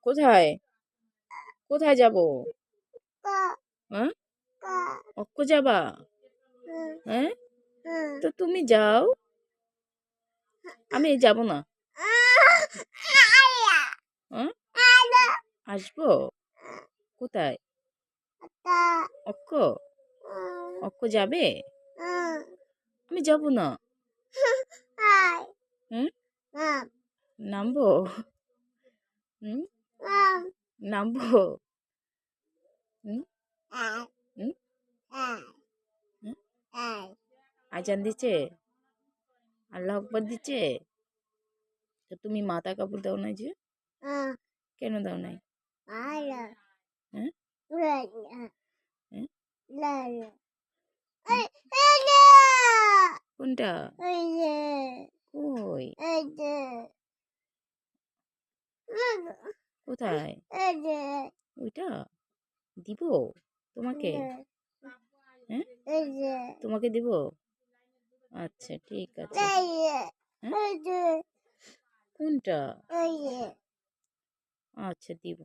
কোথায় কোথায় যাব? হ্যাঁ, অক্ষ যাবা? হ্যাঁ, তো তুমি যাও, আমি যাব না। হ্যাঁ, আসবো। কোথায়? অক্ষ অক্ষ যাবে? আমি যাব না। হুম, নামবো। হুম, নামবো। হুম, হুম, হুম। আজান দিচ্ছে, আল্লাহ আকবার দিচ্ছে, তো তুমি মাথা কাপড় দাও নাই যে? কেন দাও নাই? হ্যাঁ, হ্যাঁ? কোনটা? কই? কোথায়? ওইটা দিব তোমাকে? হ্যাঁ, তোমাকে দিব? আচ্ছা, ঠিক আছে। হ্যাঁ? কোনটা? আচ্ছা, দিব।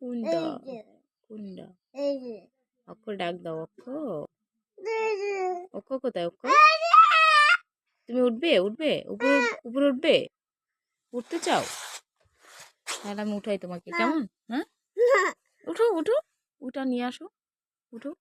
কোনটা? কোনটা? অক্ষ ডাক দাও। অক্ষ অক্ষ কোথায়? অক্ষ তুমি উঠবে? উঠবে? উপরে উঠবে? উঠতে চাও? তাহলে আমি উঠাই তোমাকে, কেমন? হ্যাঁ, উঠো উঠো, উঠা নিয়ে আসো, উঠো।